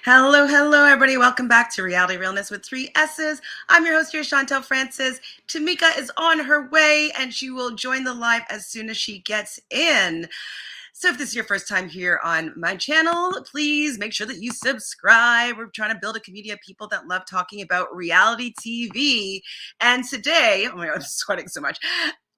Hello, hello, everybody. Welcome back to Reality Realness with 3 S's. I'm your host here, Francis. Tamika is on her way and she will join the live as soon as she gets in. So if this is your first time here on my channel, please make sure that you subscribe. We're trying to build a community of people that love talking about reality TV. And today, oh my God, I'm sweating so much.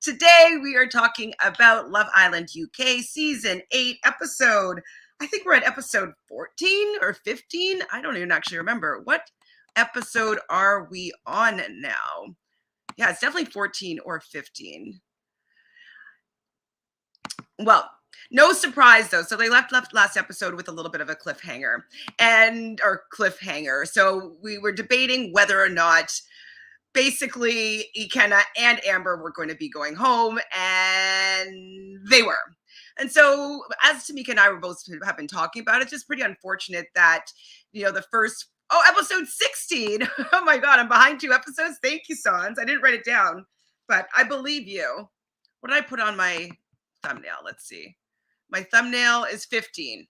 Today we are talking about Love Island UK Season 8 episode. I think we're at episode 14 or 15. I don't even actually remember. What episode are we on now? Yeah, it's definitely 14 or 15. Well, no surprise though. So they left last episode with a little bit of a cliffhanger. So we were debating whether or not basically Ikenna and Amber were going to be going home, and they were. And so as Tamika and I were both have been talking about, it's just pretty unfortunate that, the first, episode 16. Oh my God, I'm behind 2 episodes. Thank you, Sans. I didn't write it down, but I believe you. What did I put on my thumbnail? Let's see. My thumbnail is 15.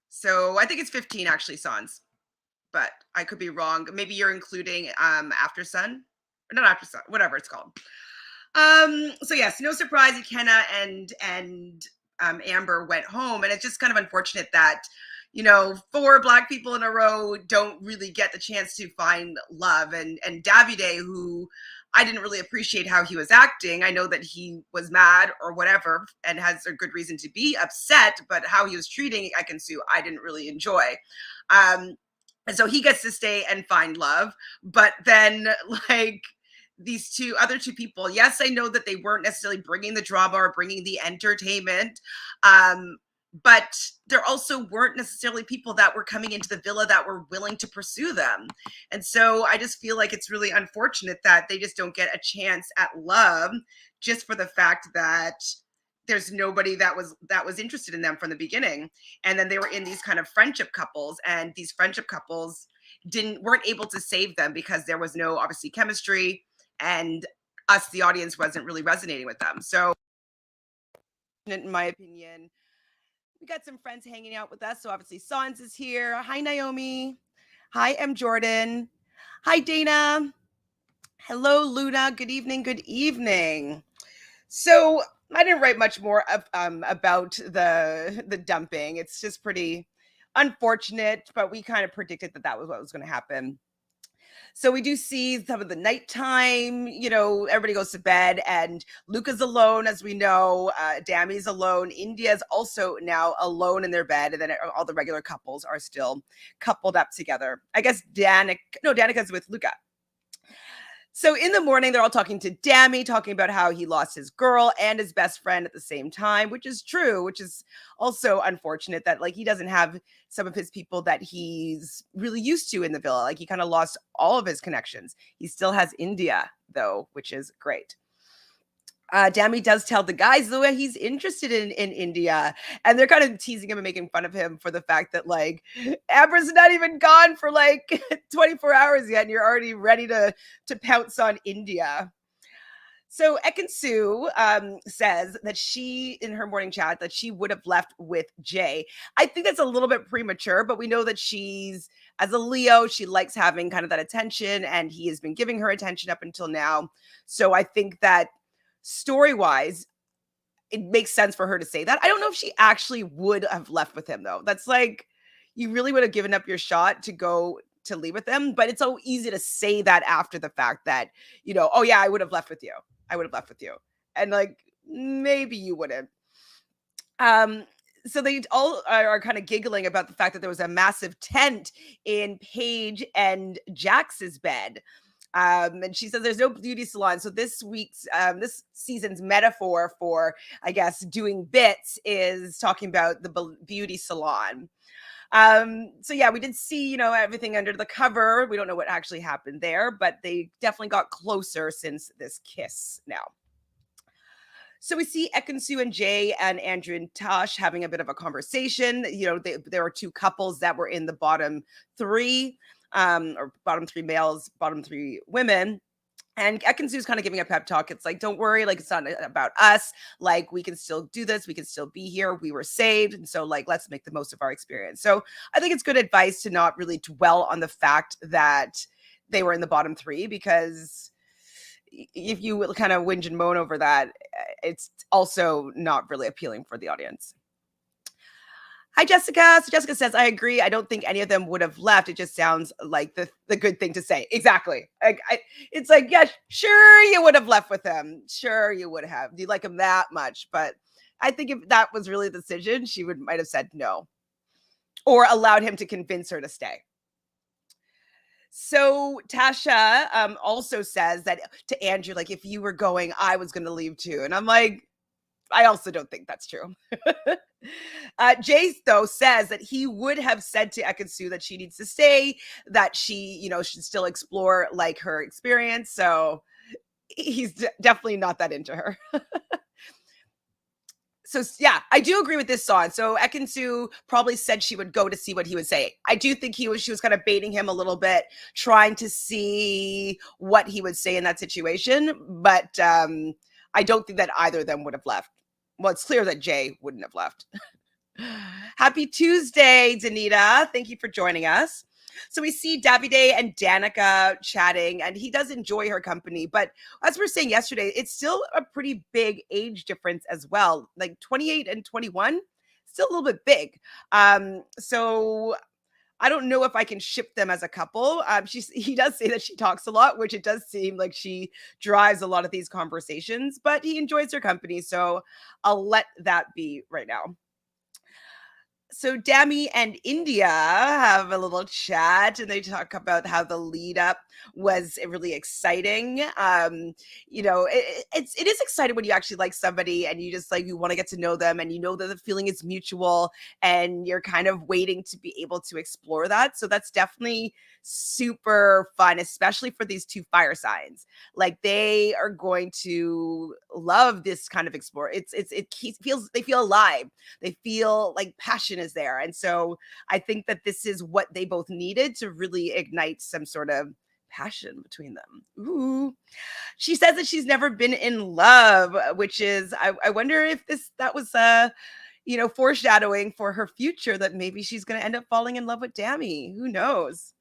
So I think it's 15 actually, Sans. But I could be wrong. Maybe you're including After Sun, or not After Sun, whatever it's called. So yes, no surprise, Ikenna and Amber went home, and it's just kind of unfortunate that 4 Black people in a row don't really get the chance to find love. And Davide, who I didn't really appreciate how he was acting. I know that he was mad or whatever and has a good reason to be upset, but how he was treating Ekansu, I didn't really enjoy. And so he gets to stay and find love. But then, like, these other two people, yes, I know that they weren't necessarily bringing the drama or bringing the entertainment. But there also weren't necessarily people that were coming into the villa that were willing to pursue them. And so I just feel like it's really unfortunate that they just don't get a chance at love just for the fact that there's nobody that was interested in them from the beginning. And then they were in these kind of friendship couples, and these friendship couples weren't able to save them because there was no obviously chemistry, and us, the audience, wasn't really resonating with them. So in my opinion, we got some friends hanging out with us. So obviously Sans is here. Hi, Naomi. Hi, M. Jordan. Hi, Dana. Hello, Luna. Good evening. Good evening. So I didn't write much more about the dumping. It's just pretty unfortunate, but we kind of predicted that was what was going to happen. So we do see some of the nighttime, everybody goes to bed, and Luca's alone, as we know. Dami's alone. India's also now alone in their bed, and then all the regular couples are still coupled up together. I guess Danica's with Luca. So in the morning, they're all talking to Dami, talking about how he lost his girl and his best friend at the same time, which is true, which is also unfortunate that, like, he doesn't have some of his people that he's really used to in the villa. Like, he kind of lost all of his connections. He still has India, though, which is great. Dami does tell the guys, though, he's interested in India, and they're kind of teasing him and making fun of him for the fact that, like, Amber's not even gone for like 24 hours yet, and you're already ready to pounce on India. So Ekansu says that she, in her morning chat, that she would have left with Jay. I think that's a little bit premature, but we know that she's, as a Leo, she likes having kind of that attention, and he has been giving her attention up until now. So I think that story-wise, it makes sense for her to say that. I don't know if she actually would have left with him, though. That's like, you really would have given up your shot to go to leave with him, but it's so easy to say that after the fact that, oh yeah, I would have left with you. I would have left with you. And like, maybe you wouldn't. So they all are kind of giggling about the fact that there was a massive tent in Paige and Jax's bed. And she says there's no beauty salon. So this season's metaphor for, I guess, doing bits is talking about the beauty salon. So yeah, we did see, everything under the cover. We don't know what actually happened there, but they definitely got closer since this kiss now. So we see Ekansu and Jay and Andrew and Tosh having a bit of a conversation. There were 2 couples that were in the bottom 3. Or bottom 3 males, bottom 3 women. And Ekansu's kind of giving a pep talk. It's like, don't worry, like it's not about us. Like we can still do this. We can still be here. We were saved. And so like, let's make the most of our experience. So I think it's good advice to not really dwell on the fact that they were in the bottom three, because if you kind of whinge and moan over that, it's also not really appealing for the audience. Hi, Jessica. So Jessica says, I agree. I don't think any of them would have left. It just sounds like the good thing to say. Exactly. It's like, yeah, sure, you would have left with him. Sure, you would have. Do you like him that much? But I think if that was really the decision, she might have said no, or allowed him to convince her to stay. So Tasha also says that to Andrew, like, if you were going, I was going to leave too. And I'm like, I also don't think that's true. Jace, though, says that he would have said to Ekansu that she needs to stay, that she, should still explore like her experience. So he's definitely not that into her. So yeah, I do agree with this song. So Ekansu probably said she would go to see what he would say. I do think she was kind of baiting him a little bit, trying to see what he would say in that situation. But I don't think that either of them would have left. Well, it's clear that Jay wouldn't have left. Happy Tuesday, Danita. Thank you for joining us. So we see Davide and Danica chatting, and he does enjoy her company. But as we were saying yesterday, it's still a pretty big age difference as well. Like 28 and 21, still a little bit big. So I don't know if I can ship them as a couple. He does say that she talks a lot, which it does seem like she drives a lot of these conversations, but he enjoys her company. So I'll let that be right now. So Dami and India have a little chat, and they talk about how the lead up was really exciting. It is exciting when you actually like somebody and you just like, you want to get to know them, and you know that the feeling is mutual, and you're kind of waiting to be able to explore that. So that's definitely super fun, especially for these two fire signs. Like they are going to love this kind of explore. They feel alive. They feel like passion is there. And so I think that this is what they both needed to really ignite some sort of passion between them. Ooh. She says that she's never been in love, which is, I wonder if that was foreshadowing for her future, that maybe she's going to end up falling in love with Dami. Who knows?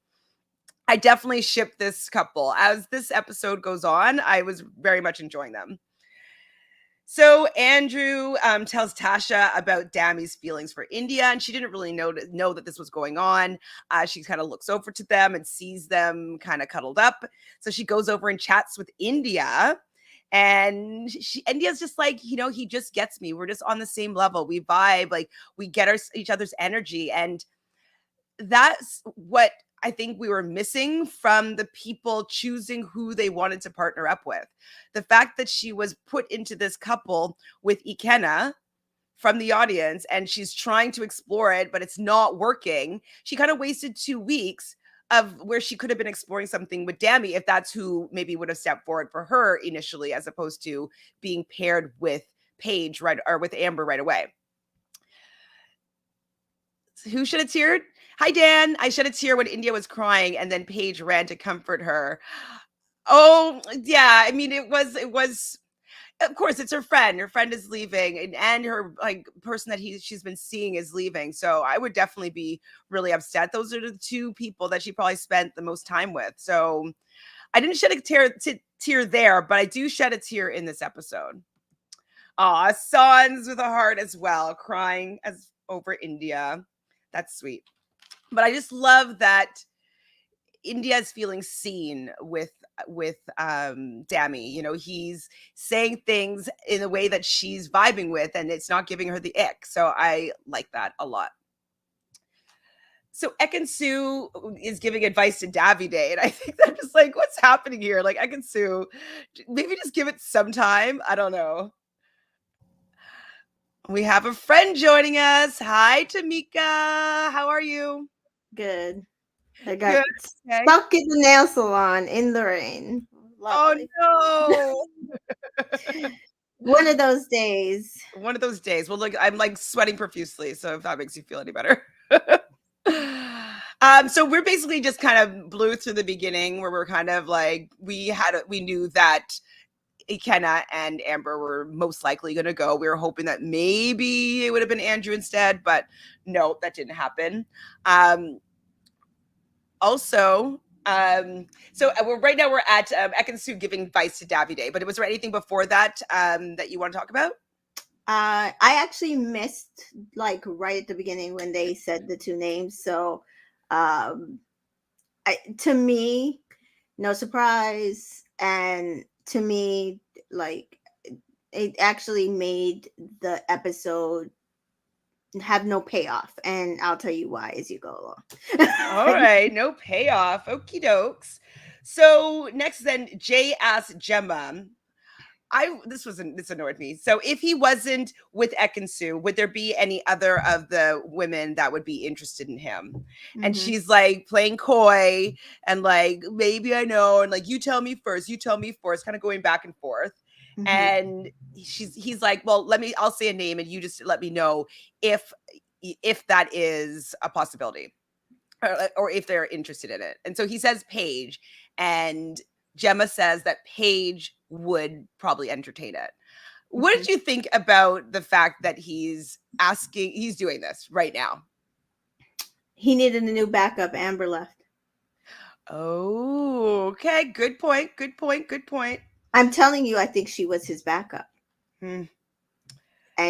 I definitely ship this couple. As this episode goes on, I was very much enjoying them. So Andrew tells Tasha about Dami's feelings for India, and she didn't really know that this was going on. She kind of looks over to them and sees them kind of cuddled up. So she goes over and chats with India, and India's just like, he just gets me. We're just on the same level. We vibe, like we get each other's energy, and that's what I think we were missing from the people choosing who they wanted to partner up with. The fact that she was put into this couple with Ikenna from the audience, and she's trying to explore it, but it's not working. She kind of wasted 2 weeks of where she could have been exploring something with Dami, if that's who maybe would have stepped forward for her initially, as opposed to being paired with Paige or with Amber right away. Who shed a tear? Hi, Dan. I shed a tear when India was crying, and then Paige ran to comfort her. Oh, yeah. I mean, it was, of course, it's her friend. Her friend is leaving, and her person that she's been seeing is leaving. So I would definitely be really upset. Those are the two people that she probably spent the most time with. So I didn't shed a tear there, but I do shed a tear in this episode. Sons with a heart as well, crying over India. That's sweet. But I just love that India is feeling seen with Dami. He's saying things in a way that she's vibing with, and it's not giving her the ick. So I like that a lot. So Ekansu is giving advice to Davide, and I think they're just like, what's happening here? Like, Ekansu, maybe just give it some time. I don't know. We have a friend joining us. Hi, Tamika. How are you? Good. I got stuck in the nail salon in the rain. Lovely. Oh no. One of those days. One of those days. Well, look, I'm like sweating profusely, so if that makes you feel any better. So we're basically just kind of blew through the beginning where we're kind of like, we knew that Ikenna and Amber were most likely going to go. We were hoping that maybe it would have been Andrew instead, but no, that didn't happen. Also, so right now we're at Ekin-Su giving advice to Davide, but was there anything before that that you want to talk about? I actually missed like right at the beginning when they said the two names. So, to me, no surprise, and to me, like it actually made the episode have no payoff, and I'll tell you why as you go along. All right, no payoff. Okie dokes. So next, then Jay asked Gemma. This annoyed me. So if he wasn't with Ekin-Su, would there be any other of the women that would be interested in him? Mm-hmm. And she's like playing coy and like, maybe I know, and like, you tell me first, kind of going back and forth. Mm-hmm. And he's like, well, I'll say a name and you just let me know if that is a possibility or if they're interested in it. And so he says Paige, and Gemma says that Paige would probably entertain it. What did you think about the fact that he's doing this right now? He needed a new backup. Amber left. Oh, okay. Good point. I'm telling you, I think she was his backup. And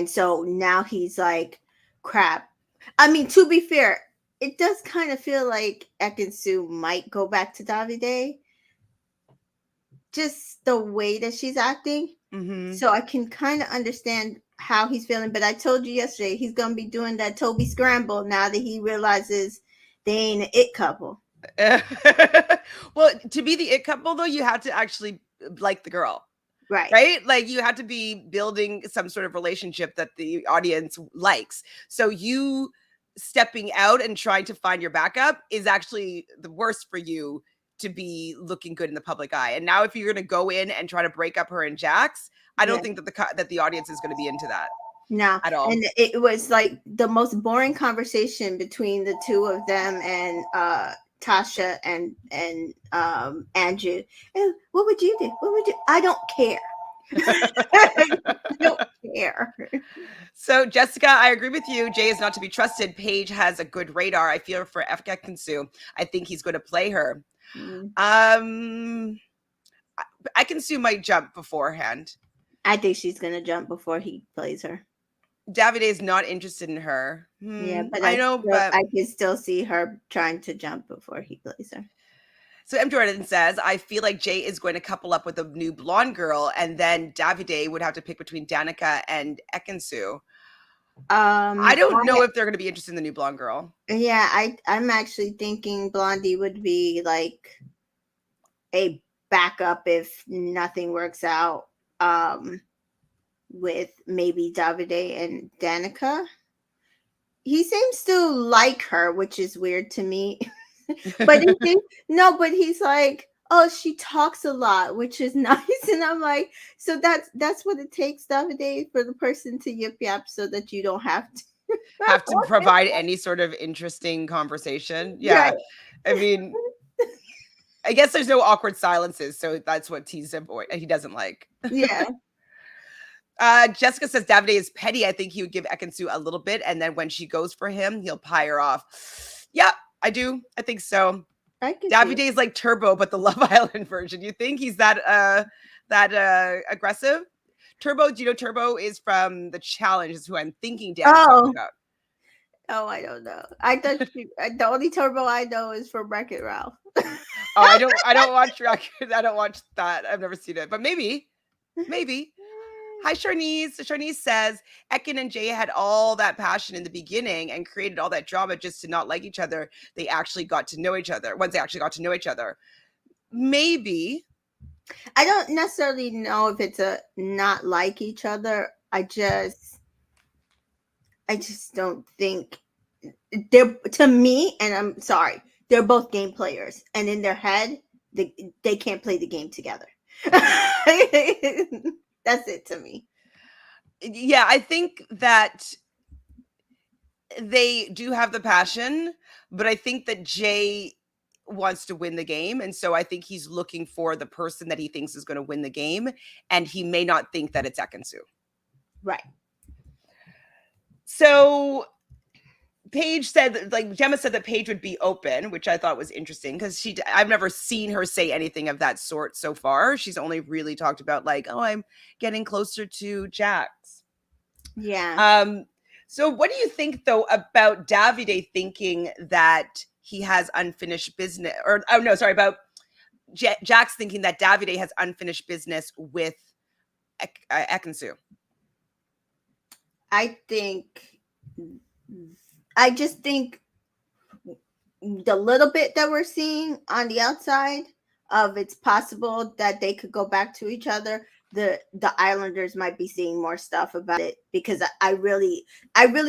so now he's like, crap. I mean, to be fair, it does kind of feel like Ekin-Su might go back to Davide. Just the way that she's acting. Mm-hmm. So I can kind of understand how he's feeling. But I told you yesterday, he's going to be doing that Toby scramble now that he realizes they ain't an it couple. Well, to be the it couple, though, you have to actually like the girl. Right? Like you have to be building some sort of relationship that the audience likes. So you stepping out and trying to find your backup is actually the worst for you to be looking good in the public eye. And now if you're going to go in and try to break up her and Jax, I don't think that the audience is going to be into that. No, at all. And it was like the most boring conversation between the two of them and Tasha and Andrew. And what would you do? I don't care. I don't care. So Jessica, I agree with you. Jay is not to be trusted. Paige has a good radar. I feel for Ekin-Su. I think he's going to play her. Ekin-Su might jump beforehand. I think she's going to jump before he plays her. Davide is not interested in her. Yeah, but I can still see her trying to jump before he plays her. So M. Jordan says, I feel like Jay is going to couple up with a new blonde girl, and then Davide would have to pick between Danica and Ekin-Su. I don't know if they're going to be interested in the new blonde girl. Yeah, I'm actually thinking Blondie would be like a backup if nothing works out with maybe Davide and Danica. He seems to like her, which is weird to me. But he's like, oh, she talks a lot, which is nice. And I'm like, so that's what it takes, Davide, for the person to yip yap so that you don't have to provide any sort of interesting conversation. Yeah. Right. I mean, I guess there's no awkward silences, so that's what he doesn't like. Yeah. Jessica says Davide is petty. I think he would give Ekin-Su a little bit, and then when she goes for him, he'll pie her off. Yeah, I do. I think so. Davide is like Turbo, but the Love Island version. You think he's that aggressive? Turbo, do you know Turbo is from The Challenge, is who I'm thinking Dan's talking about. Oh, I don't know. I thought the only Turbo I know is from Wreck-It Ralph. I don't watch Wreck-It. I don't watch that. I've never seen it, but maybe. Hi, Sharnice. Sharnice says, Ekin and Jay had all that passion in the beginning and created all that drama just to not like each other. They actually got to know each other. Once they actually got to know each other. Maybe. I don't necessarily know if it's a not like each other. I just don't think they're, to me, and I'm sorry, they're both game players. And in their head, they can't play the game together. That's it to me. Yeah, I think that they do have the passion, but I think that Jay wants to win the game. And so I think he's looking for the person that he thinks is going to win the game. And he may not think that it's Ekansu. Right. So Paige said, like Gemma said, that Paige would be open, which I thought was interesting because I've never seen her say anything of that sort so far. She's only really talked about like, oh, I'm getting closer to Jax. Yeah. So what do you think though about Davide thinking that he has unfinished business, or oh no, sorry, about Jax thinking that Davide has unfinished business with Ekansu? I just think the little bit that we're seeing on the outside of it's possible that they could go back to each other. The Islanders might be seeing more stuff about it because I really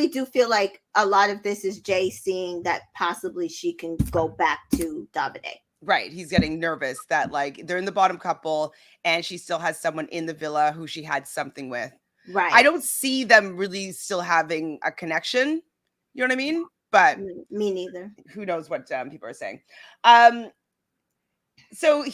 do feel like a lot of this is Jay seeing that possibly she can go back to Davide. Right. He's getting nervous that like they're in the bottom couple and she still has someone in the villa who she had something with. Right. I don't see them really still having a connection. You know what I mean? But me neither. Who knows what people are saying. So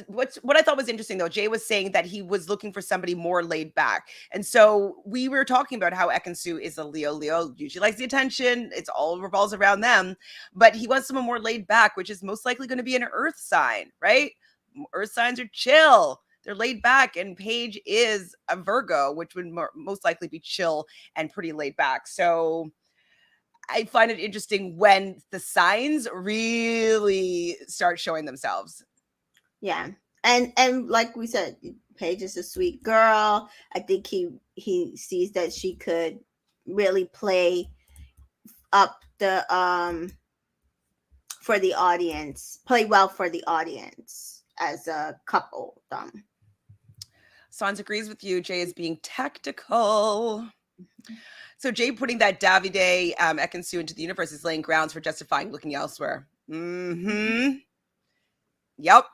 what I thought was interesting though, Jay was saying that he was looking for somebody more laid back. And so we were talking about how Ekansu is a Leo. Leo usually likes the attention. It's all revolves around them, but he wants someone more laid back, which is most likely going to be an earth sign, right? Earth signs are chill. They're laid back, and Paige is a Virgo, which would most likely be chill and pretty laid back. So I find it interesting when the signs really start showing themselves. Yeah. And like we said, Paige is a sweet girl. I think he sees that she could really play up the for the audience, play well for the audience as a couple. Sans agrees with you. Jay is being tactical. So Jay putting that Davide Ekansu into the universe is laying grounds for justifying looking elsewhere. Mm-hmm. Yep.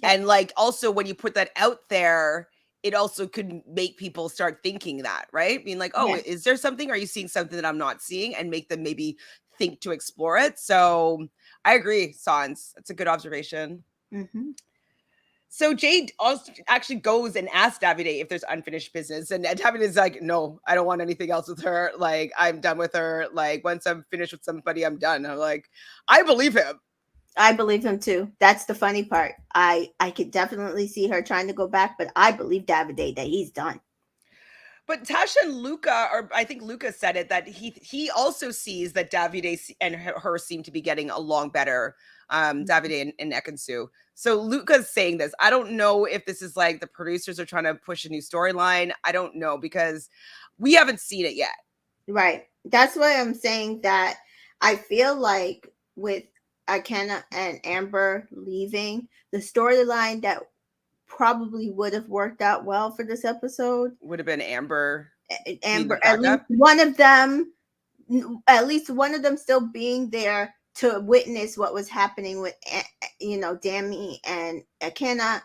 And like also when you put that out there, it also could make people start thinking that, right? Being like, oh, is there something? Are you seeing something that I'm not seeing? And make them maybe think to explore it. So I agree, Sans. That's a good observation. Mm-hmm. So Jade also actually goes and asks Davide if there's unfinished business. And Davide is like, no, I don't want anything else with her. Like, I'm done with her. Like, once I'm finished with somebody, I'm done. I'm like, I believe him. I believe him too. That's the funny part. I could definitely see her trying to go back, but I believe Davide that he's done. But Tasha and Luca, or I think Luca said it, that he also sees that Davide and her seem to be getting along better, Davide and Ekansu. So Luca's saying this. I don't know if this is like the producers are trying to push a new storyline. I don't know because we haven't seen it yet. Right. That's why I'm saying that I feel like with Ikenna and Amber leaving, the storyline that probably would have worked out well for this episode would have been Amber, at least one of them still being there to witness what was happening with Dami and Ikenna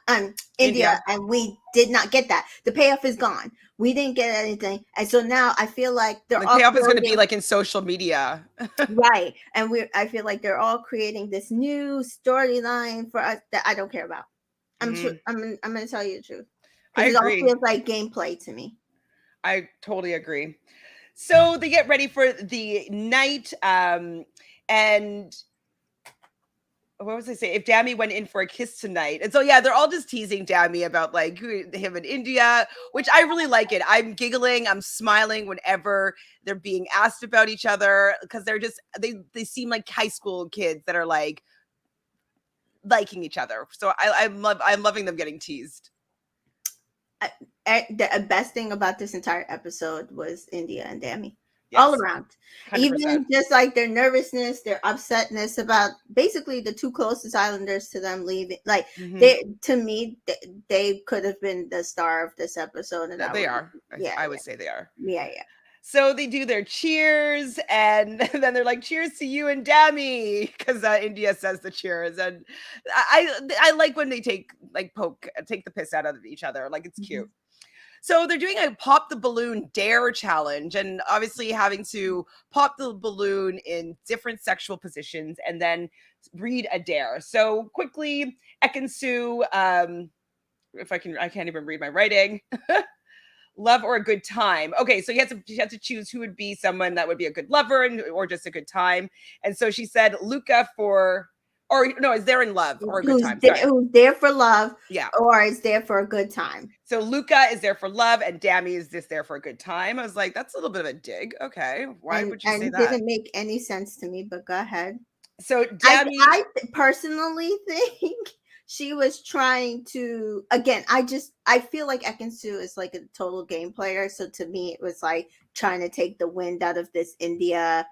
India, and we did not get that. The payoff is gone. We didn't get anything, and so now I feel like the payoff is going to be like in social media, right? And I feel like they're all creating this new storyline for us that I don't care about. I'm going to tell you the truth. I agree. It all feels like gameplay to me. I totally agree. So they get ready for the night, and what was I saying? If Dami went in for a kiss tonight. And so, yeah, they're all just teasing Dami about like him in India, which I really like it. I'm giggling. I'm smiling whenever they're being asked about each other because they're just, they seem like high school kids that are like liking each other. So I'm loving them getting teased. The best thing about this entire episode was India and Dami. Yes. All around. 100%. Even just like their nervousness, their upsetness about basically the two closest Islanders to them leaving. Like to me, they could have been the star of this episode. And they are. Yeah, I would say they are. Yeah. So they do their cheers, and then they're like, "Cheers to you and Dami," because India says the cheers, and I like when they take the piss out of each other. Like it's cute. So they're doing a pop the balloon dare challenge, and obviously having to pop the balloon in different sexual positions and then read a dare. So quickly, Ekansu, if I can't even read my writing. Love or a good time. Okay, so she had to choose who would be someone that would be a good lover or just a good time. And so she said Luca or no, is there in love or a good time? Sorry. Who's there for love, Yeah. or is there for a good time. So Luca is there for love and Dami is just there for a good time. I was like, that's a little bit of a dig. Okay. Why would you say And that? didn't make any sense to me, but go ahead. So Dami, I personally think she was trying to, again, I feel like Ekansu is like a total game player. So to me, it was like trying to take the wind out of this India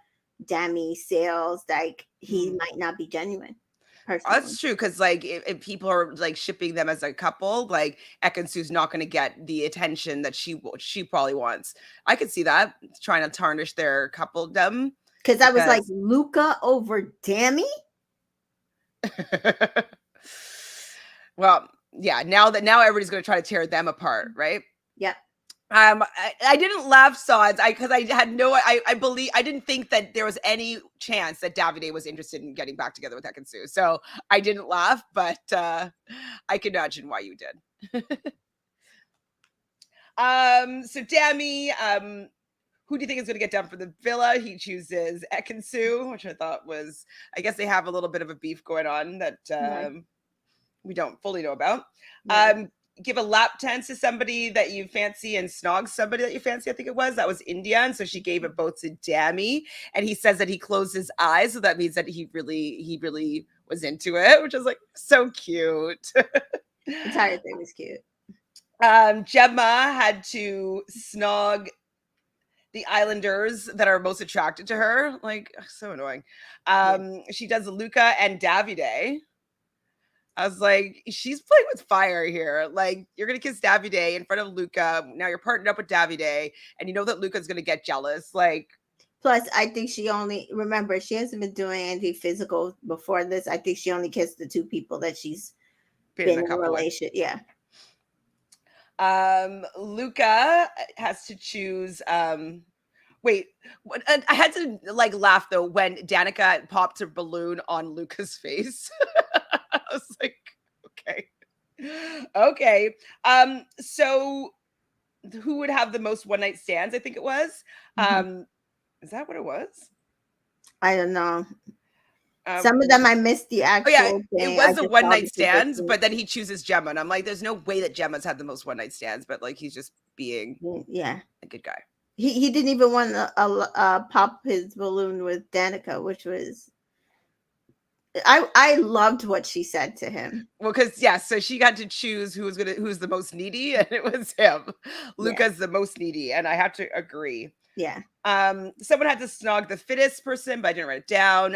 Dami sales. Like he might not be genuine. Personally. That's true because like if people are like shipping them as a couple, like Ekansu's not going to get the attention that she probably wants. I could see that trying to tarnish their coupledom. Because I was like Luca over Dami. Well, yeah. Now everybody's going to try to tear them apart, right? Yep. I didn't laugh, Sods, because I had I didn't think that there was any chance that Davide was interested in getting back together with Ekansu. So I didn't laugh, but I can imagine why you did. So Dami, who do you think is going to get down for the villa? He chooses Ekansu, which I thought was, I guess they have a little bit of a beef going on that we don't fully know about. Right. Give a lap dance to somebody that you fancy and snog somebody that you fancy. I think it was India, and so she gave it both to Dami, and he says that he closed his eyes, so that means that he really was into it, which is like so cute. The entire thing was cute. Gemma had to snog the islanders that are most attracted to her. Like, so annoying. She does Luca and Davide. I was like, she's playing with fire here. Like, you're going to kiss Davide in front of Luca. Now you're partnered up with Davide, and you know that Luca's going to get jealous. Like, plus, I think she hasn't been doing anything physical before this. I think she only kissed the two people that she's been in a relationship. Yeah. Luca has to choose. Wait, I had to like laugh though when Danica popped her balloon on Luca's face. I was like, okay. So who would have the most one night stands? I think it was. Is that what it was? I don't know. Some of them I missed the actual. Oh yeah, it was the one night stands, but then he chooses Gemma, and I'm like, there's no way that Gemma's had the most one night stands, but like he's just being a good guy. He didn't even want to pop his balloon with Danica, which was. I loved what she said to him. Well, because so she got to choose who's the most needy, and it was him. Luca's the most needy, and I have to agree. Yeah. Someone had to snog the fittest person, but I didn't write it down.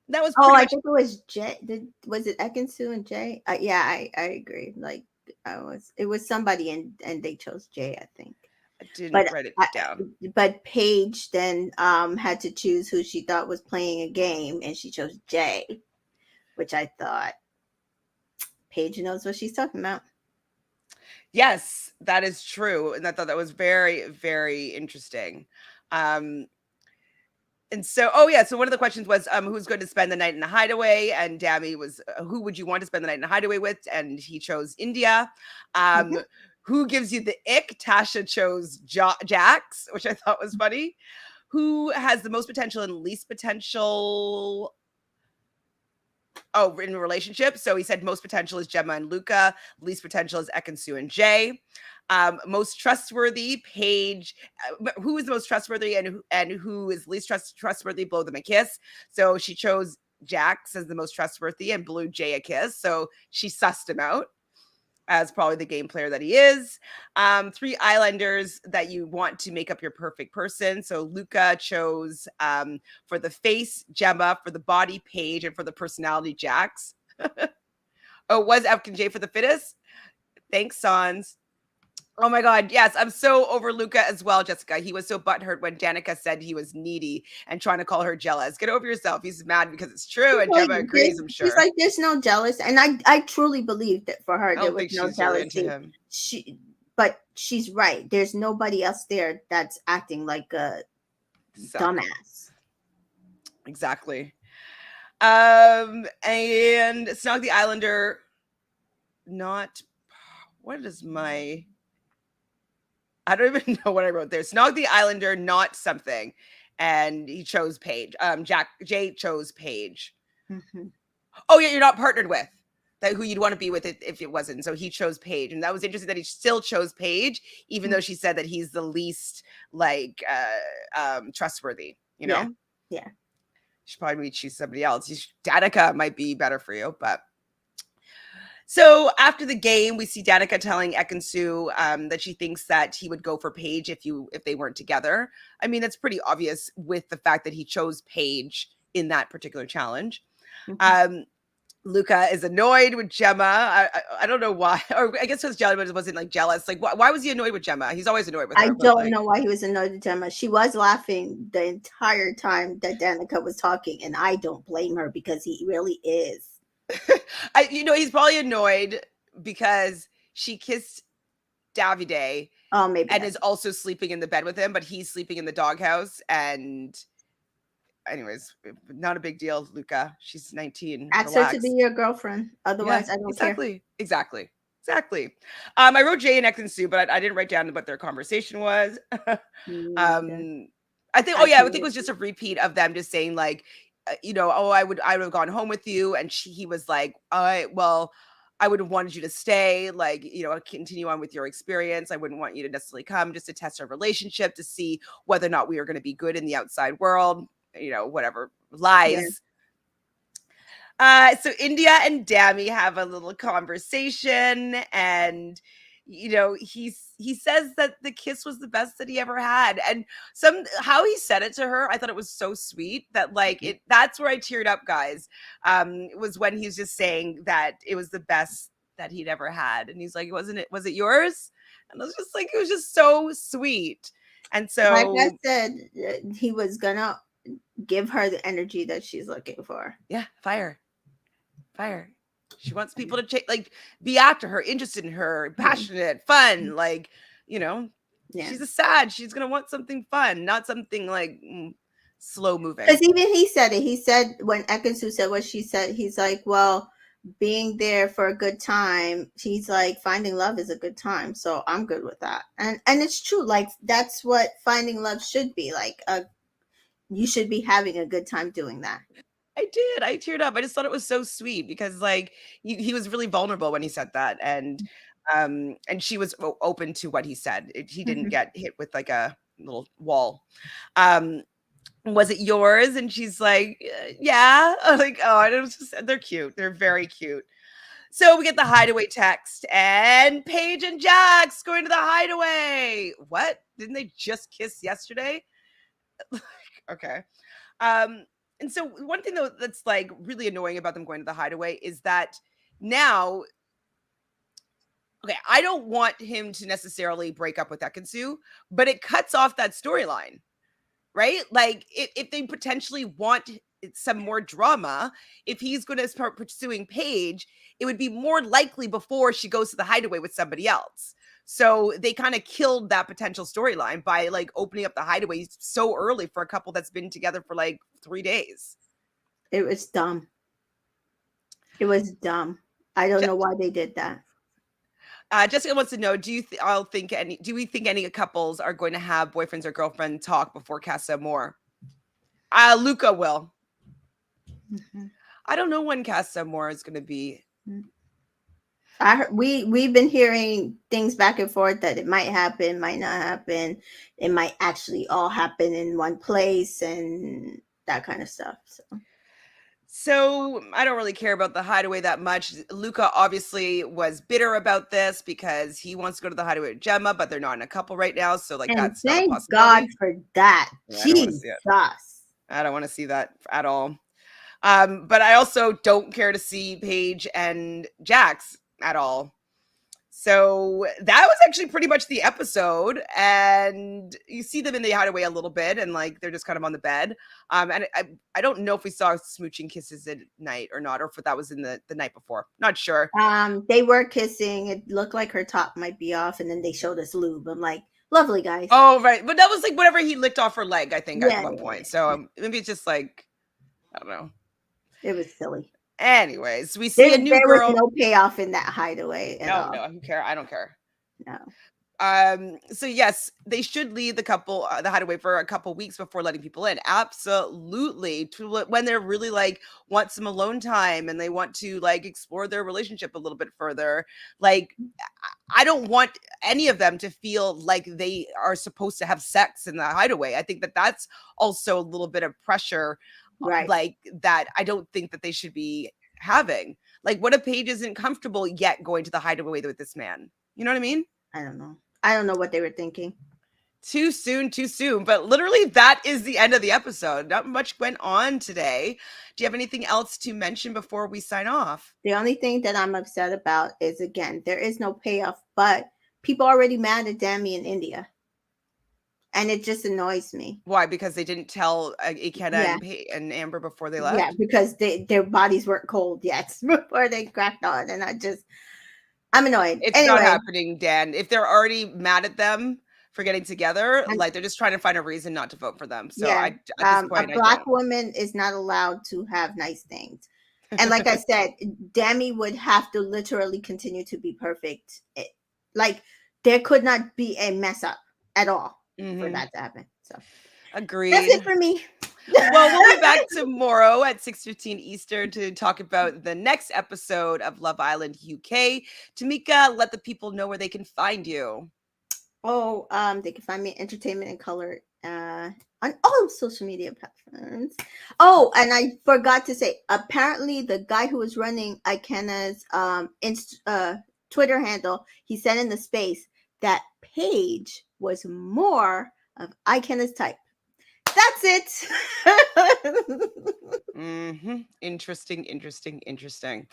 That was I think it was Jay. Was it Ekansu and Jay? Yeah, I agree. Like it was somebody and they chose Jay, I think. I didn't write it down. But Paige then had to choose who she thought was playing a game, and she chose Jay, which I thought Paige knows what she's talking about. Yes, that is true, and I thought that was very, very interesting. And so, so one of the questions was, who's going to spend the night in a hideaway? And Dami was, who would you want to spend the night in a hideaway with? And he chose India. Who gives you the ick? Tasha chose Jax, which I thought was funny. Who has the most potential and least potential? Oh, in a relationship. So he said most potential is Gemma and Luca. Least potential is Ekansu and Jay. Most trustworthy, Paige. Who is the most trustworthy and who is least trustworthy? Blow them a kiss. So she chose Jax as the most trustworthy and blew Jay a kiss. So she sussed him out as probably the game player that he is. 3 islanders that you want to make up your perfect person. So Luca chose for the face, Gemma, for the body, Paige, and for the personality, Jax. Was F and J for the fittest? Thanks, Sans. Oh my God. Yes. I'm so over Luca as well, Jessica. He was so butthurt when Danica said he was needy and trying to call her jealous. Get over yourself. He's mad because it's true. And Gemma agrees, I'm sure. He's like, there's no jealous. And I truly believe that for her, there was no jealousy. Really into him. But she's right. There's nobody else there that's acting like a Exactly. dumbass. Exactly. And Snog the Islander, not what is my I don't even know what I wrote there. Snog the Islander, not something. And he chose Paige. Jay chose Paige. Mm-hmm. Oh, yeah, you're not partnered with that who you'd want to be with if it wasn't. So he chose Paige. And that was interesting that he still chose Paige, even though she said that he's the least like trustworthy, you Yeah. know? Yeah. Should probably choose somebody else. Danica might be better for you, but so after the game, we see Danica telling Ekansu that she thinks that he would go for Paige if they weren't together. I mean, that's pretty obvious with the fact that he chose Paige in that particular challenge. Mm-hmm. Luca is annoyed with Gemma. I don't know why, or I guess because Gemma wasn't like jealous. Like, why was he annoyed with Gemma? He's always annoyed with her. I But don't like, know why he was annoyed with Gemma. She was laughing the entire time that Danica was talking, and I don't blame her because he really is. he's probably annoyed because she kissed Davide. Oh, maybe. And is also sleeping in the bed with him, but he's sleeping in the doghouse. And anyways, not a big deal, Luca. She's 19. Ask her to be Relax. your girlfriend. Otherwise, Yeah, I don't care. Exactly. I wrote Jay and X and Sue, but I didn't write down what their conversation was. I think it was just a repeat of them just saying like, I would have gone home with you. And he was like, I would have wanted you to stay, like, continue on with your experience. I wouldn't want you to necessarily come just to test our relationship to see whether or not we were going to be good in the outside world, whatever lies. Yeah. So India and Dami have a little conversation, and he says that the kiss was the best that he ever had, and how he said it to her, I thought it was so sweet that like that's where I teared up, guys. Was when he's just saying that it was the best that he'd ever had, and he's like, was it yours? And I was just like, it was just so sweet. And so, like I said, he was gonna give her the energy that she's looking for. Yeah, fire. She wants people to be after her, interested in her, passionate, fun, like, she's she's gonna want something fun, not something like slow moving. Because even he said it. He said when Ekansu said what she said, he's like, well, being there for a good time, he's like, finding love is a good time, so I'm good with that. And it's true, like that's what finding love should be like. You should be having a good time doing that. I did. I teared up. I just thought it was so sweet because like he was really vulnerable when he said that, and she was open to what he said. He didn't get hit with like a little wall. Was it yours? And she's like, yeah. I'm like, oh, it was just, they're cute. They're very cute. So we get the hideaway text, and Paige and Jax going to the hideaway. What? Didn't they just kiss yesterday? Okay. And so one thing though that's like really annoying about them going to the hideaway is that now, okay, I don't want him to necessarily break up with Ekansu, but it cuts off that storyline, right? Like if they potentially want some more drama, if he's going to start pursuing Paige, it would be more likely before she goes to the hideaway with somebody else. So they kind of killed that potential storyline by like opening up the hideaway so early for a couple that's been together for like 3 days. It was dumb. It was dumb. I don't know why they did that. Jessica wants to know, do we think any couples are going to have boyfriends or girlfriend talk before Casa Amor? Luca will. Mm-hmm. I don't know when Casa Amor is going to be. We've been hearing things back and forth that it might happen, might not happen. It might actually all happen in one place and that kind of stuff. So I don't really care about the hideaway that much. Luca obviously was bitter about this because he wants to go to the hideaway with Gemma, but they're not in a couple right now. So like, that's not a possibility. Thank God for that. Yeah, Jesus. I don't want to see that at all. But I also don't care to see Paige and Jax at all. So that was actually pretty much the episode, and you see them in the hideaway a little bit, and like they're just kind of on the bed. And I don't know if we saw smooching kisses at night or not, or if that was in the night before. Not sure. They were kissing. It looked like her top might be off, and then they showed us lube. I'm like, lovely guys. Oh right, but that was like whenever he licked off her leg, I think at Yeah, one yeah, point. yeah. So maybe it's just like I don't know. It was silly. Anyways, we see a new There was girl. no payoff in that hideaway at all. No, who care? I don't care. No. So yes, they should leave the couple the hideaway for a couple weeks before letting people in. Absolutely. When they're really like want some alone time and they want to like explore their relationship a little bit further. Like I don't want any of them to feel like they are supposed to have sex in the hideaway. I think that that's also a little bit of pressure Right. like that I don't think that they should be having. Like what if Paige isn't comfortable yet going to the hideaway with this man? You know what I mean? I don't know. I don't know what they were thinking. Too soon. But literally, that is the end of the episode. Not much went on today. Do you have anything else to mention before we sign off? The only thing that I'm upset about is, again, there is no payoff, but people are already mad at Dami in India. And it just annoys me. Why? Because they didn't tell Ikenna and Amber before they left? Yeah, because their bodies weren't cold yet before they cracked on. And I'm annoyed. It's not happening, Dan. If they're already mad at them for getting together, like they're just trying to find a reason not to vote for them. So yeah, at this point, a black woman is not allowed to have nice things. And like I said, Dami would have to literally continue to be perfect. Like there could not be a mess up at all for that to happen. So agreed. That's it for me. Well, we'll be back tomorrow at 6:15 Eastern to talk about the next episode of Love Island UK. Tamika, let the people know where they can find you. Oh, they can find me at Entertainment in Color on all social media platforms. Oh, and I forgot to say, apparently the guy who was running Ikenna's Twitter handle, he said in the space that Paige was more of Ikenna's type. That's it. Interesting.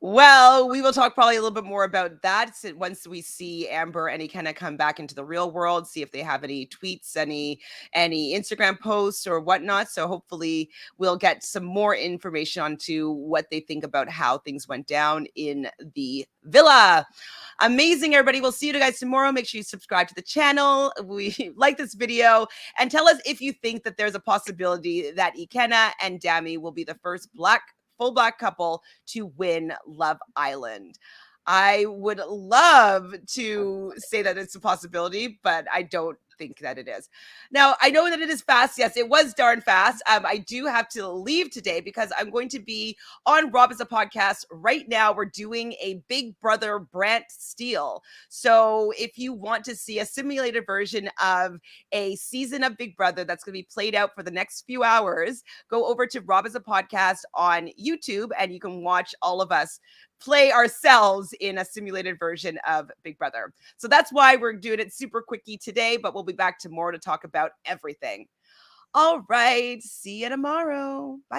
Well, we will talk probably a little bit more about that once we see Amber and Ikenna come back into the real world, see if they have any tweets, any Instagram posts or whatnot. So hopefully we'll get some more information onto what they think about how things went down in the villa. Amazing, everybody. We'll see you guys tomorrow. Make sure you subscribe to the channel. We like this video and tell us if you think that there's a possibility that Ikenna and Dami will be the first full black couple to win Love Island. I would love to say that it's a possibility, but I don't think that it is. Now, I know that it is fast. Yes, it was darn fast. I do have to leave today because I'm going to be on Rob as a Podcast right now. We're doing a Big Brother Brant Steele. So if you want to see a simulated version of a season of Big Brother that's going to be played out for the next few hours, go over to Rob as a Podcast on YouTube and you can watch all of us play ourselves in a simulated version of Big Brother. So that's why we're doing it super quickie today, but we'll be back tomorrow to talk about everything. All right. See you tomorrow. Bye.